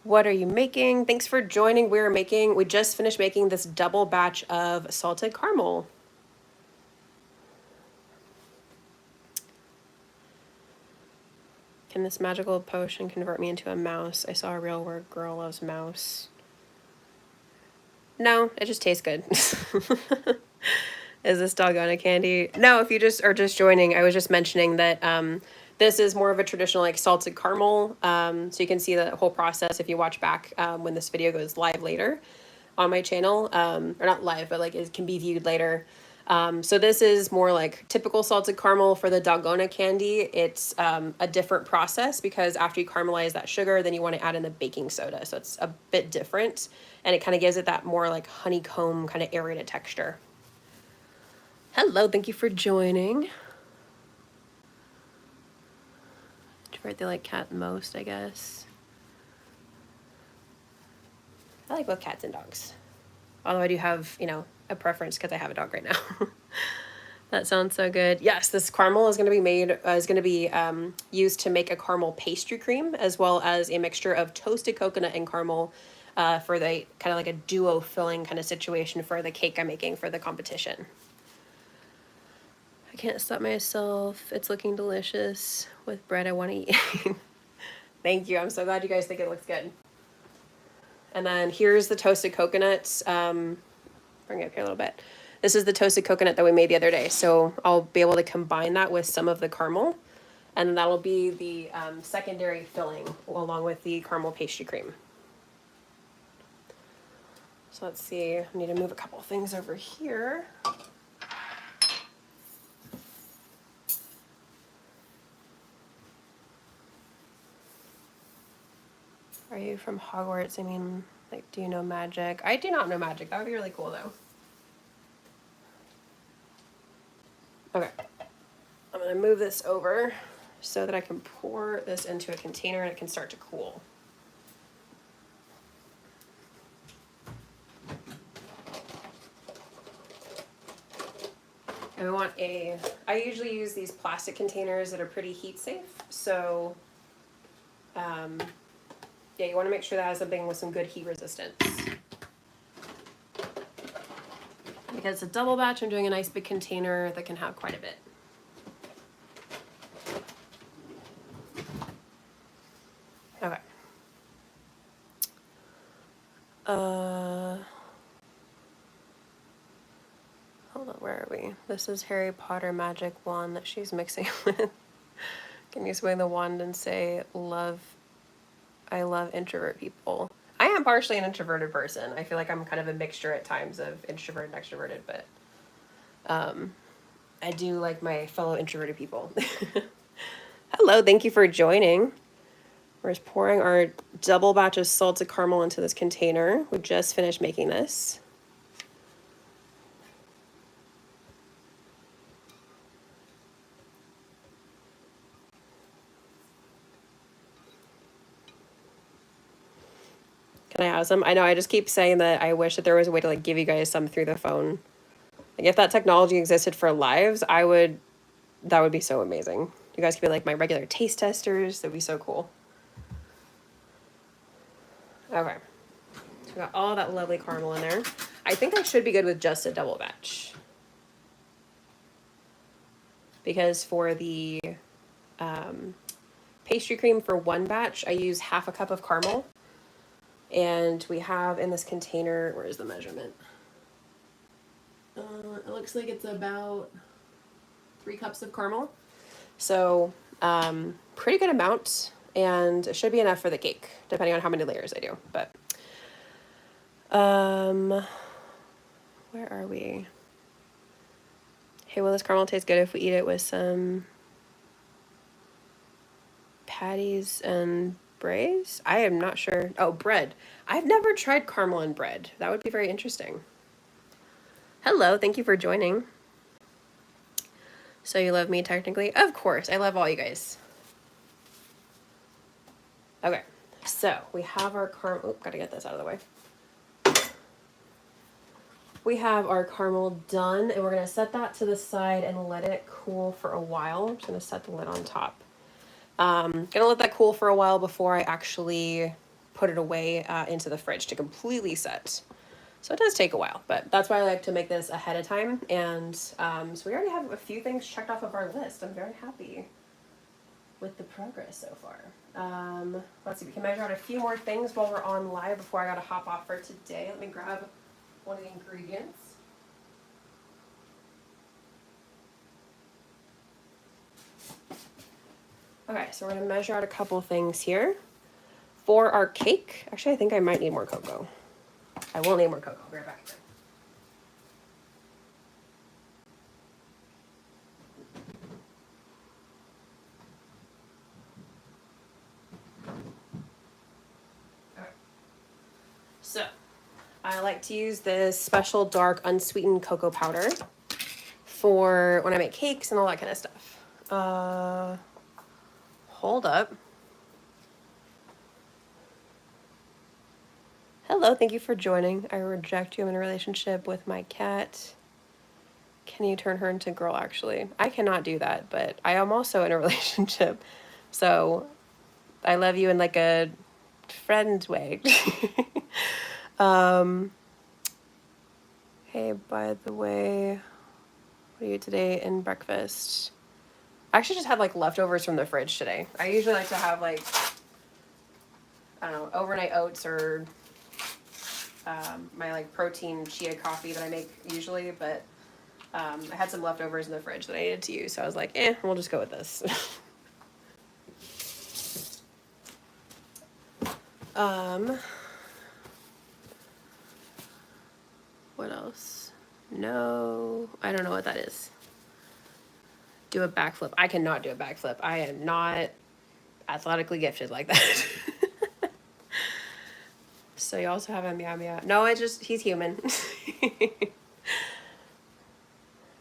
What are you making? Thanks for joining. We just finished making this double batch of salted caramel. Can this magical potion convert me into a mouse? I saw a reel where a girl loves mouse. No, it just tastes good. Is this doggone candy? No, if you just are just joining, I was just mentioning that this is more of a traditional like salted caramel. So you can see the whole process if you watch back when this video goes live later on my channel. Or not live, but like it can be viewed later. So this is more like typical salted caramel for the dalgona candy. It's a different process because after you caramelize that sugar, then you want to add in the baking soda. So it's a bit different and it kind of gives it that more like honeycomb kind of aerated texture. Hello, thank you for joining. They like cat most, I guess. I like both cats and dogs. Although I do have, you know, a preference because I have a dog right now. That sounds so good. Yes, this caramel is going to be used to make a caramel pastry cream, as well as a mixture of toasted coconut and caramel for the kind of like a duo filling kind of situation for the cake I'm making for the competition. I can't stop myself. It's looking delicious with bread I want to eat. Thank you. I'm so glad you guys think it looks good. And then here's the toasted coconuts. Bring it up here a little bit. This is the toasted coconut that we made the other day. So I'll be able to combine that with some of the caramel. And then that'll be the secondary filling along with the caramel pastry cream. So let's see. I need to move a couple of things over here. Are you from Hogwarts? I mean, like, do you know magic? I do not know magic. That would be really cool, though. Okay. I'm going to move this over so that I can pour this into a container and it can start to cool. And we want I usually use these plastic containers that are pretty heat safe. So, yeah, you want to make sure that has something with some good heat resistance. Because it's a double batch, I'm doing a nice big container that can have quite a bit. Okay. Hold on, where are we? This is Harry Potter magic wand that she's mixing with. Can you swing the wand and say, I love introvert people. I am partially an introverted person. I feel like I'm kind of a mixture at times of introverted and extroverted, but I do like my fellow introverted people. Hello, thank you for joining. We're just pouring our double batch of salted caramel into this container. We just finished making this. Can I have some? I know I just keep saying that I wish that there was a way to like give you guys some through the phone. Like if that technology existed for lives, that would be so amazing. You guys could be like my regular taste testers. That'd be so cool. Okay. So we got all that lovely caramel in there. I think I should be good with just a double batch. Because for the pastry cream for one batch, I use half a cup of caramel. And we have in this container, where is the measurement? It looks like it's about 3 cups of caramel. So pretty good amount, and it should be enough for the cake, depending on how many layers I do. But where are we? Hey, will this caramel taste good if we eat it with some patties and braise? I am not sure. Oh, bread. I've never tried caramel and bread. That would be very interesting. Hello, thank you for joining. So you love me technically? Of course, I love all you guys. Okay, so we have our caramel. Oh, gotta get this out of the way. We have our caramel done, and we're gonna set that to the side and let it cool for a while. I'm just gonna set the lid on top. Gonna let that cool for a while before I actually put it away into the fridge to completely set. So it does take a while, but that's why I like to make this ahead of time. And so we already have a few things checked off of our list. I'm very happy with the progress so far. Let's see, we can measure out a few more things while we're on live before I gotta hop off for today. Let me grab one of the ingredients. Okay, so we're gonna measure out a couple things here. For our cake, actually I think I might need more cocoa. I will need more cocoa, I'll be right back. Okay. So, I like to use this special dark unsweetened cocoa powder for when I make cakes and all that kind of stuff. Hold up. Hello, thank you for joining. I reject you. I'm in a relationship with my cat. Can you turn her into a girl, actually? I cannot do that, but I am also in a relationship. So I love you in like a friend way. Hey, by the way, what are you today in breakfast? I actually just had like leftovers from the fridge today. I usually like to have like, I don't know, overnight oats or my like protein chia coffee that I make usually, but I had some leftovers in the fridge that I needed to use, so I was like, we'll just go with this. What else? No, I don't know what that is. Do a backflip. I cannot do a backflip. I am not athletically gifted like that. So you also have a meow meow. No, he's human.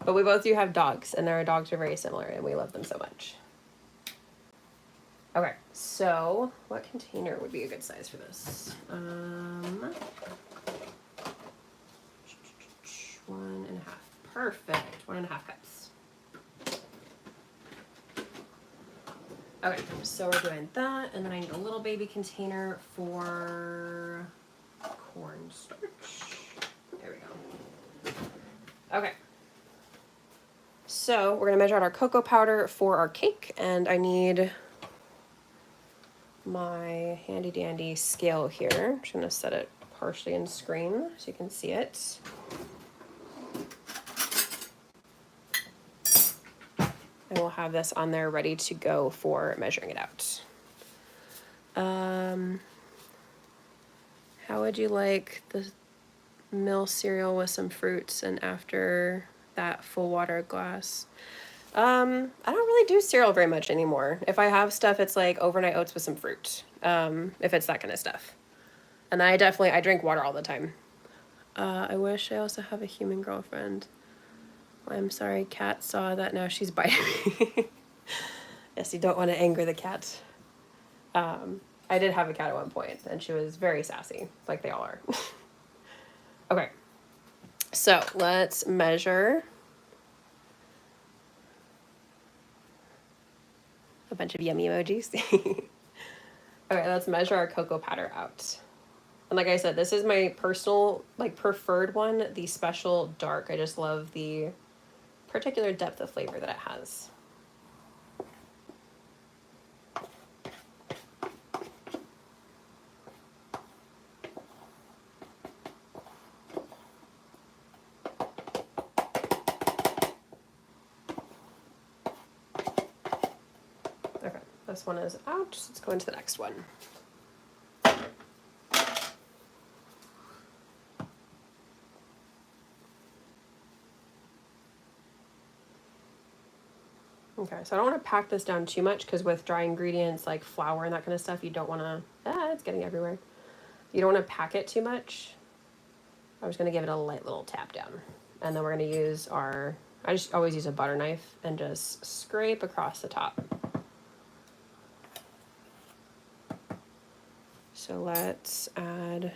But we both do have dogs, and our dogs are very similar, and we love them so much. Okay, so what container would be a good size for this? 1.5. Perfect. 1.5 cups. Okay, so we're doing that, and then I need a little baby container for cornstarch. There we go. Okay. So we're gonna measure out our cocoa powder for our cake, and I need my handy dandy scale here. I'm just gonna set it partially in screen so you can see it. And we'll have this on there ready to go for measuring it out. How would you like the mill cereal with some fruits and after that full water glass? I don't really do cereal very much anymore. If I have stuff, it's like overnight oats with some fruit, if it's that kind of stuff. And I drink water all the time. I wish I also have a human girlfriend. I'm sorry, cat saw that, now she's biting me. Yes, you don't want to anger the cat. I did have a cat at one point, and she was very sassy, like they all are. Okay, so let's measure a bunch of yummy emojis. Okay, let's measure our cocoa powder out. And like I said, this is my personal, like, preferred one, the special dark. I just love the particular depth of flavor that it has. This one is out. Let's go into the next one. Okay, so I don't want to pack this down too much because with dry ingredients like flour and that kind of stuff, you don't want to, it's getting everywhere. You don't want to pack it too much. I'm just going to give it a light little tap down. And then we're going to use I just always use a butter knife and just scrape across the top. So let's add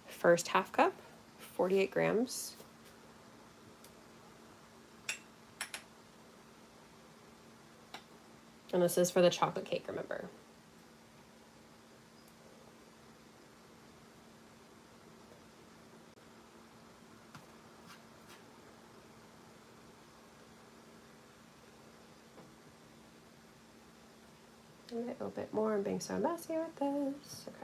first half cup, 48 grams. And this is for the chocolate cake, remember. A little bit more. I'm being so messy with this. Okay.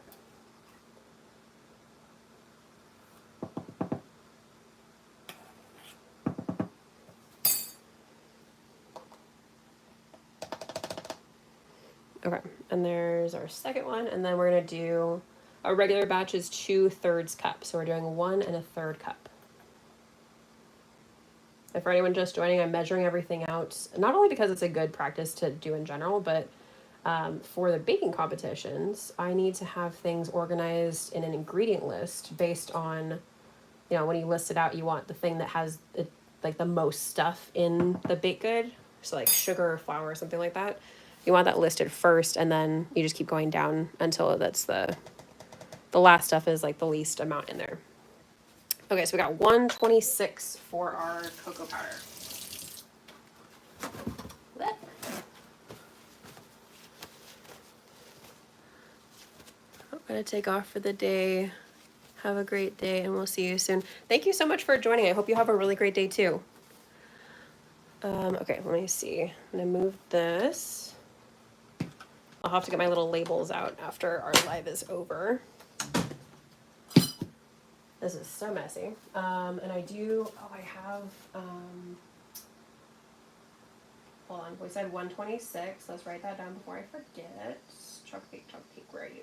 Okay, and there's our second one, and then we're gonna do a regular batch is 2/3 cup. So we're doing 1 1/3 cup. And for anyone just joining, I'm measuring everything out, not only because it's a good practice to do in general, but for the baking competitions, I need to have things organized in an ingredient list based on, when you list it out, you want the thing that has like the most stuff in the baked good. So like sugar or flour or something like that. You want that listed first, and then you just keep going down until that's the last stuff is like the least amount in there. Okay, so we got 126 for our cocoa powder. I'm gonna take off for the day. Have a great day, and we'll see you soon. Thank you so much for joining. I hope you have a really great day too. Okay, let me see. I'm gonna move this. I'll have to get my little labels out after our live is over. This is so messy. And I have, hold on, we said 126. Let's write that down before I forget. Chocolate cake, where are you?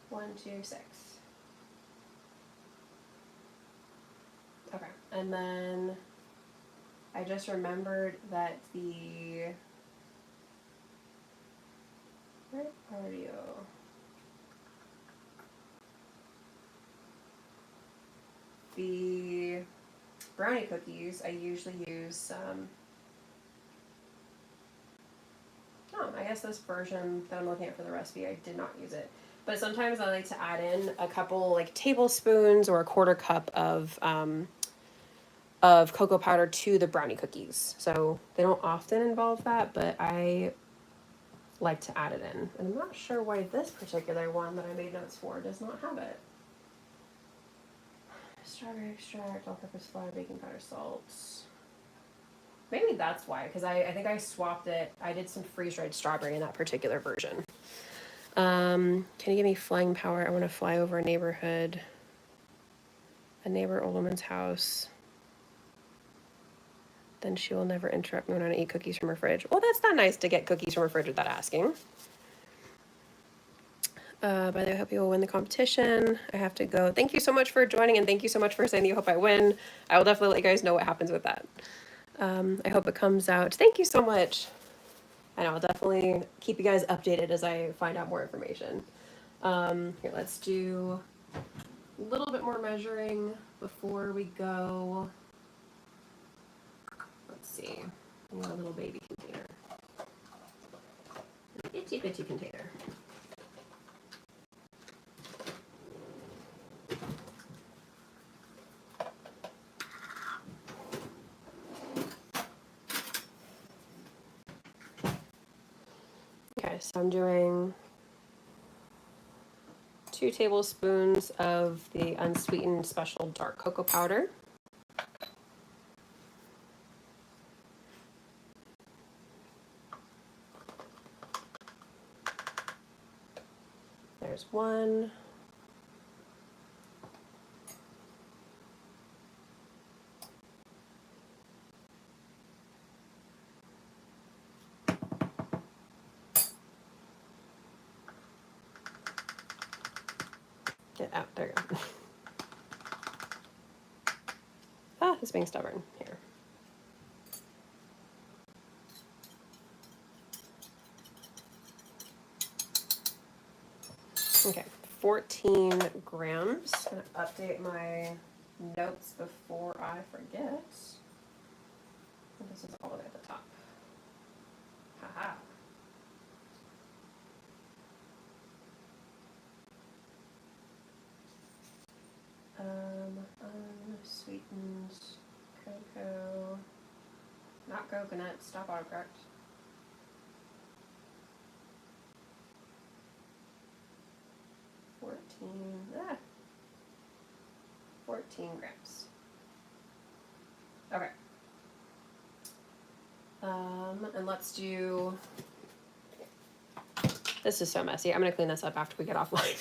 126. Okay, and then I just remembered that where are you? The brownie cookies, I usually use I guess this version that I'm looking at for the recipe, I did not use it. But sometimes I like to add in a couple like tablespoons or a 1/4 cup of cocoa powder to the brownie cookies. So they don't often involve that, but I like to add it in. And I'm not sure why this particular one that I made notes for does not have it. Strawberry extract, all-purpose flour, baking powder, salt. Maybe that's why, because I think I swapped it. I did some freeze-dried strawberry in that particular version. Can you give me flying power? I want to fly over a neighborhood. A neighbor old woman's house. Then she will never interrupt me when I eat cookies from her fridge. Well, that's not nice to get cookies from her fridge without asking. By the way, I hope you will win the competition. I have to go. Thank you so much for joining, and thank you so much for saying that you hope I win. I will definitely let you guys know what happens with that. I hope it comes out. Thank you so much. And I'll definitely keep you guys updated as I find out more information. Here, let's do a little bit more measuring before we go. Let's see. I want a little baby container. An itty bitty container. Okay, so I'm doing 2 tablespoons of the unsweetened special dark cocoa powder. There's 1. Get out. There you go. Ah, it's being stubborn. Here. Okay, 14 grams. I'm going to update my notes before I forget. This is all the way at the top. Haha. Unsweetened cocoa, not coconut, stop autocorrect. 14 grams. Okay. And let's do, this is so messy. I'm gonna clean this up after we get offline.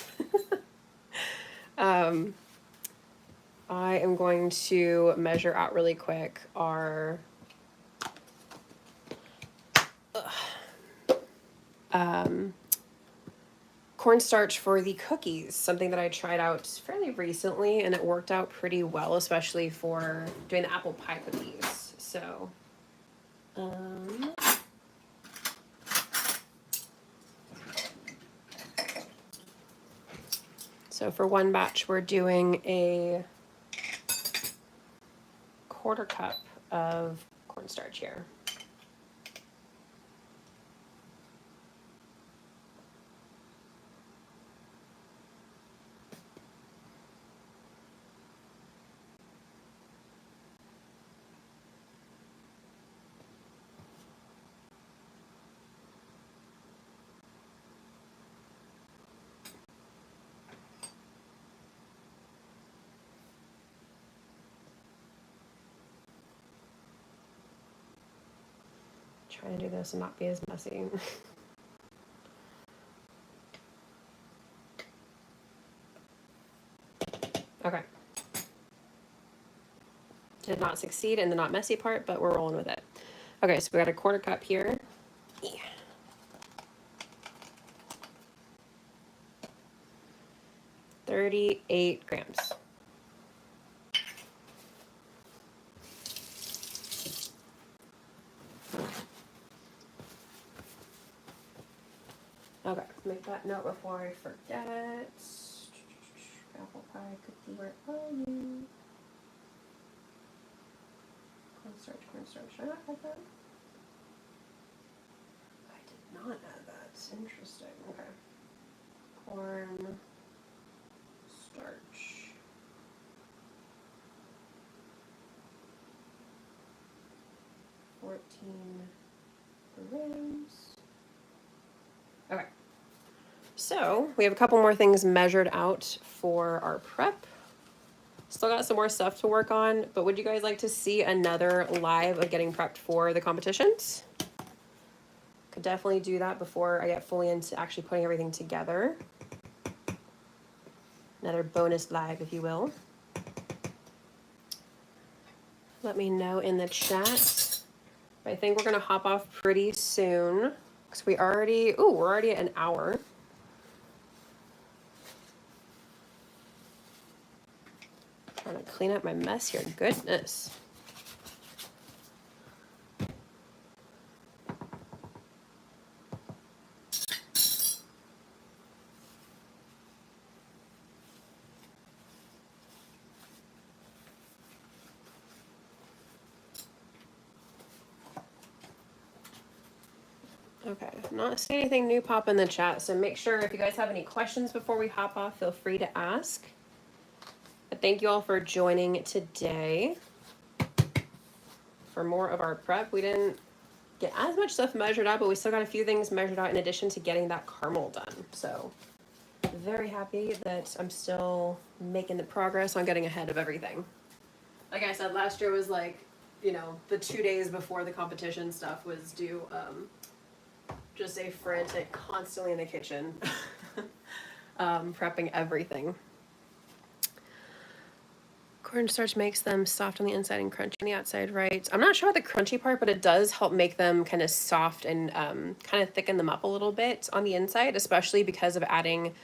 I am going to measure out really quick our cornstarch for the cookies, something that I tried out fairly recently and it worked out pretty well, especially for doing the apple pie cookies. So for one batch, we're doing a 1/4 cup of cornstarch here. Trying to do this and not be as messy. Okay. Did not succeed in the not messy part, but we're rolling with it. Okay, so we got a 1/4 cup here. Yeah. 38 grams. Okay, make that note before I forget it. Apple pie cookie, where are you? Cornstarch. Did I not add that? I did not add that. Interesting. Okay. Corn starch. grams. Okay. So we have a couple more things measured out for our prep. Still got some more stuff to work on, but would you guys like to see another live of getting prepped for the competitions? Could definitely do that before I get fully into actually putting everything together. Another bonus live, if you will. Let me know in the chat. I think we're gonna hop off pretty soon because we're already at an hour. Trying to clean up my mess here. Goodness. Okay, I'm not seeing anything new pop in the chat, so make sure if you guys have any questions before we hop off, feel free to ask. But thank you all for joining today. For more of our prep, we didn't get as much stuff measured out, but we still got a few things measured out in addition to getting that caramel done. So very happy that I'm still making the progress on getting ahead of everything. Like I said, last year was like, you know, the 2 days before the competition stuff was due. Just a frantic, constantly in the kitchen, prepping everything. Cornstarch makes them soft on the inside and crunchy on the outside, right? I'm not sure about the crunchy part, but it does help make them kind of soft and kind of thicken them up a little bit on the inside, especially because of adding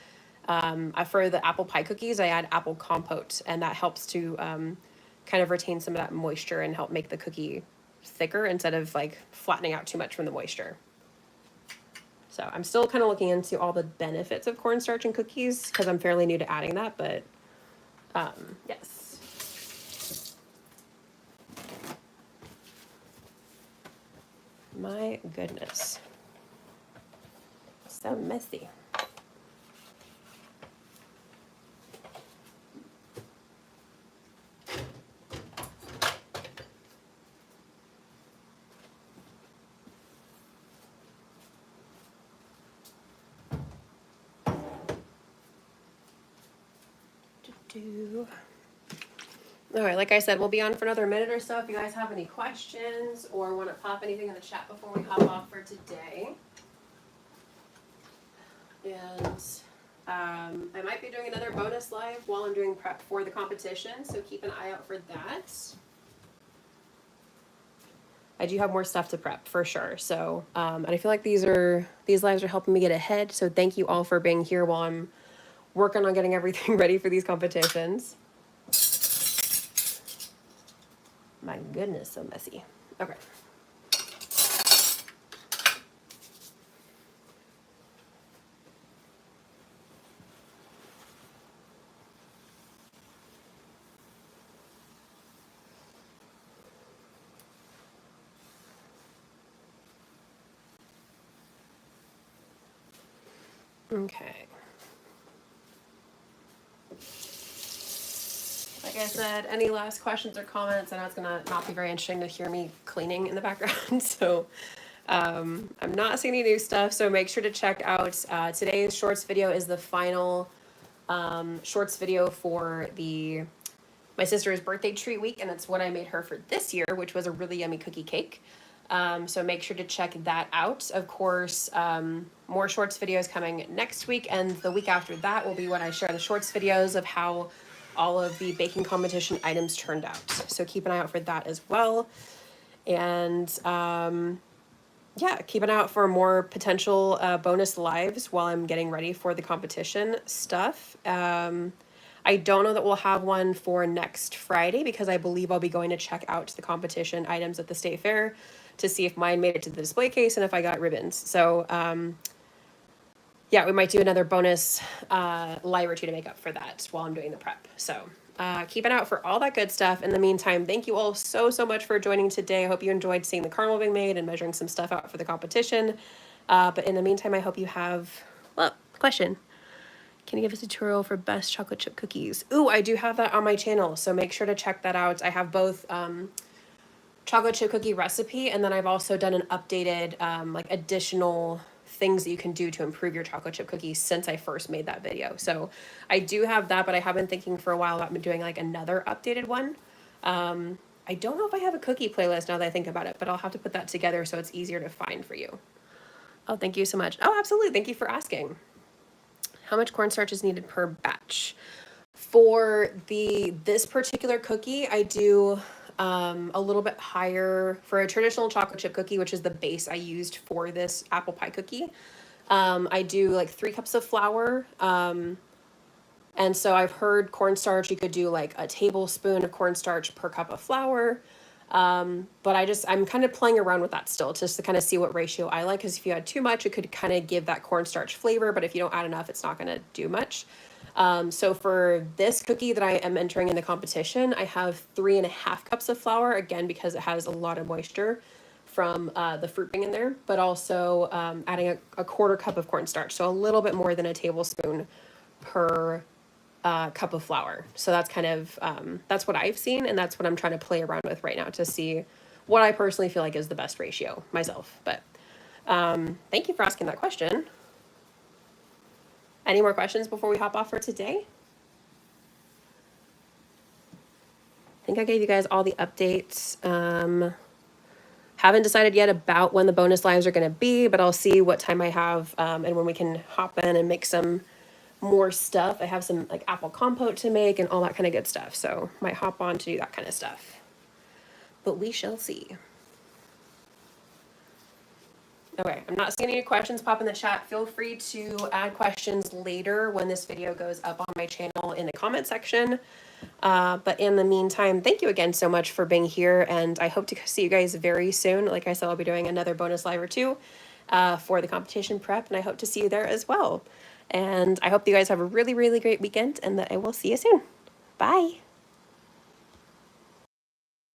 For the apple pie cookies, I add apple compote, and that helps to kind of retain some of that moisture and help make the cookie thicker instead of like flattening out too much from the moisture. So I'm still kind of looking into all the benefits of cornstarch in cookies because I'm fairly new to adding that, but yes. My goodness. So messy. All right, like I said, we'll be on for another minute or so. If you guys have any questions or want to pop anything in the chat before we hop off for today. And I might be doing another bonus live while I'm doing prep for the competition, so keep an eye out for that. I do have more stuff to prep for sure. So, and I feel like these lives are helping me get ahead. So thank you all for being here while I'm working on getting everything ready for these competitions. My goodness, so messy. Okay. Okay. Like I said, any last questions or comments? I know it's gonna not be very interesting to hear me cleaning in the background, so I'm not seeing any new stuff. So make sure to check out today's shorts video is the final shorts video for my sister's birthday treat week, and it's what I made her for this year, which was a really yummy cookie cake. So make sure to check that out. Of course, more shorts videos coming next week, and the week after that will be when I share the shorts videos of how all of the baking competition items turned out. So keep an eye out for that as well. And yeah, keep an eye out for more potential bonus lives while I'm getting ready for the competition stuff. I don't know that we'll have one for next Friday because I believe I'll be going to check out the competition items at the state fair to see if mine made it to the display case and if I got ribbons. So yeah, we might do another bonus live or two to make up for that while I'm doing the prep. So keep an eye out for all that good stuff. In the meantime, thank you all so much for joining today. I hope you enjoyed seeing the caramel being made and measuring some stuff out for the competition. But in the meantime, I hope you have, well, question. Can you give us a tutorial for best chocolate chip cookies? Ooh, I do have that on my channel, so make sure to check that out. I have both chocolate chip cookie recipe, and then I've also done an updated like additional things that you can do to improve your chocolate chip cookies since I first made that video. So I do have that, but I have been thinking for a while about doing like another updated one. I don't know if I have a cookie playlist now that I think about it, but I'll have to put that together so it's easier to find for you. Oh, thank you so much. Oh, absolutely. Thank you for asking. How much cornstarch is needed per batch? For this particular cookie, I do a little bit higher for a traditional chocolate chip cookie, which is the base I used for this apple pie cookie. I do like 3 cups of flour. And so I've heard cornstarch, you could do like a tablespoon of cornstarch per cup of flour. But I'm kind of playing around with that still just to kind of see what ratio I like. Because if you add too much, it could kind of give that cornstarch flavor. But if you don't add enough, it's not going to do much. So for this cookie that I am entering in the competition, I have 3.5 cups of flour, again, because it has a lot of moisture from the fruit being in there, but also adding a 1/4 cup of cornstarch. So a little bit more than a tablespoon per cup of flour. So that's kind of, that's what I've seen, and that's what I'm trying to play around with right now to see what I personally feel like is the best ratio myself. But thank you for asking that question. Any more questions before we hop off for today? I think I gave you guys all the updates. Haven't decided yet about when the bonus lives are going to be, but I'll see what time I have and when we can hop in and make some more stuff. I have some like apple compote to make and all that kind of good stuff. So might hop on to do that kind of stuff. But we shall see. Okay, I'm not seeing any questions pop in the chat. Feel free to add questions later when this video goes up on my channel in the comment section. But in the meantime, thank you again so much for being here, and I hope to see you guys very soon. Like I said, I'll be doing another bonus live or two for the competition prep, and I hope to see you there as well. And I hope you guys have a really, really great weekend, and that I will see you soon. Bye.